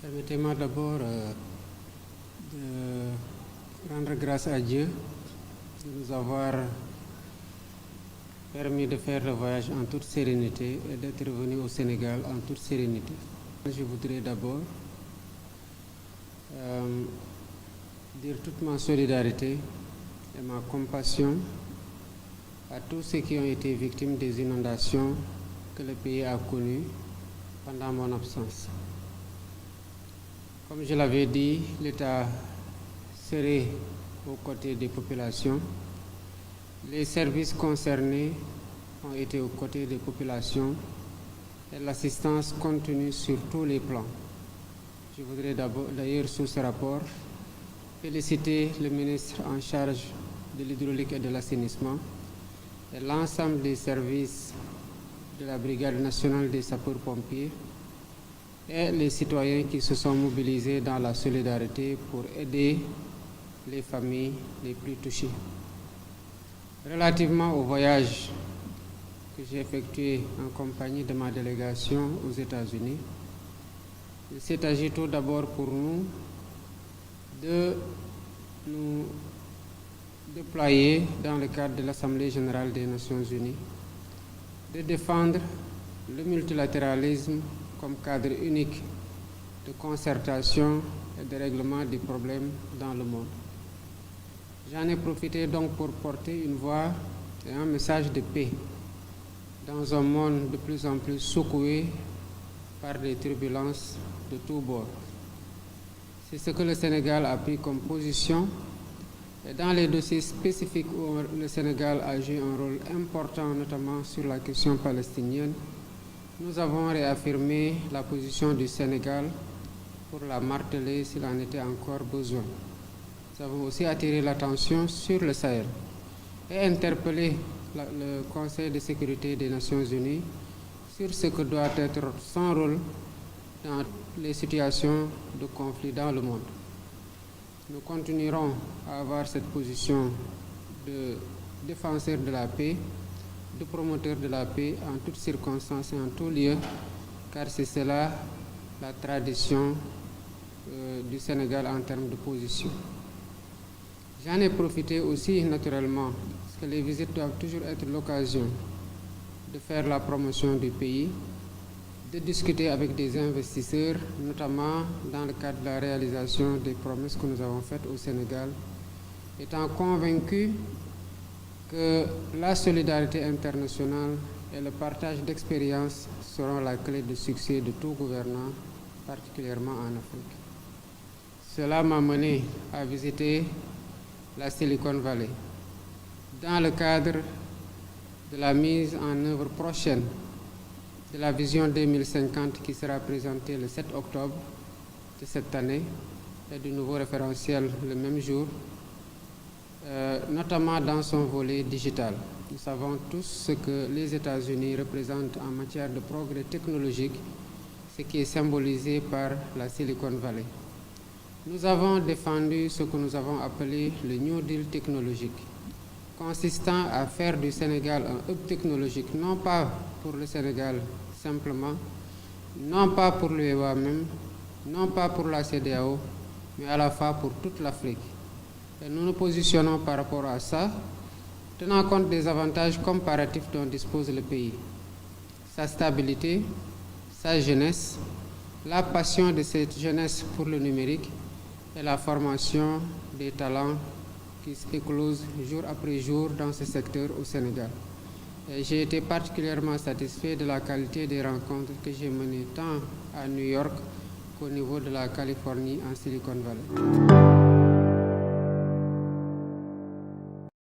Permettez-moi d'abord de rendre grâce à Dieu de nous avoir permis de faire le voyage en toute sérénité et d'être revenu au Sénégal en toute sérénité. Je voudrais d'abord dire toute ma solidarité et ma compassion à tous ceux qui ont été victimes des inondations que le pays a connues pendant mon absence. Comme je l'avais dit, l'État serait aux côtés des populations. Les services concernés ont été aux côtés des populations et l'assistance continue sur tous les plans. Je voudrais d'ailleurs sur ce rapport féliciter le ministre en charge de l'hydraulique et de l'assainissement et l'ensemble des services de la Brigade nationale des sapeurs-pompiers et les citoyens qui se sont mobilisés dans la solidarité pour aider les familles les plus touchées. Relativement au voyage que j'ai effectué en compagnie de ma délégation aux États-Unis, il s'est agi tout d'abord pour nous de nous déployer dans le cadre de l'Assemblée générale des Nations unies, de défendre le multilatéralisme comme cadre unique de concertation et de règlement des problèmes dans le monde. J'en ai profité donc pour porter une voix et un message de paix dans un monde de plus en plus secoué par des turbulences de tous bords. C'est ce que le Sénégal a pris comme position et dans les dossiers spécifiques où le Sénégal a joué un rôle important, notamment sur la question palestinienne, nous avons réaffirmé la position du Sénégal pour la marteler s'il en était encore besoin. Nous avons aussi attiré l'attention sur le Sahel et interpellé le Conseil de sécurité des Nations unies sur ce que doit être son rôle dans les situations de conflit dans le monde. Nous continuerons à avoir cette position de défenseur de la paix, de promoteur de la paix en toutes circonstances et en tout lieu, car c'est cela la tradition du Sénégal en termes de position. J'en ai profité aussi naturellement, parce que les visites doivent toujours être l'occasion de faire la promotion du pays, de discuter avec des investisseurs, notamment dans le cadre de la réalisation des promesses que nous avons faites au Sénégal, étant convaincu que la solidarité internationale et le partage d'expériences seront la clé de succès de tout gouvernant, particulièrement en Afrique. Cela m'a mené à visiter la Silicon Valley dans le cadre de la mise en œuvre prochaine de la vision 2050 qui sera présentée le 7 octobre de cette année et du nouveau référentiel le même jour, notamment dans son volet digital. Nous savons tous ce que les États-Unis représentent en matière de progrès technologique, ce qui est symbolisé par la Silicon Valley. Nous avons défendu ce que nous avons appelé le New Deal technologique, consistant à faire du Sénégal un hub technologique, non pas pour le Sénégal simplement, non pas pour l'UEMOA même, non pas pour la CEDEAO, mais à la fois pour toute l'Afrique. Et nous nous positionnons par rapport à ça, tenant compte des avantages comparatifs dont dispose le pays. Sa stabilité, sa jeunesse, la passion de cette jeunesse pour le numérique et la formation des talents qui éclosent jour après jour dans ce secteur au Sénégal. Et j'ai été particulièrement satisfait de la qualité des rencontres que j'ai menées tant à New York qu'au niveau de la Californie en Silicon Valley.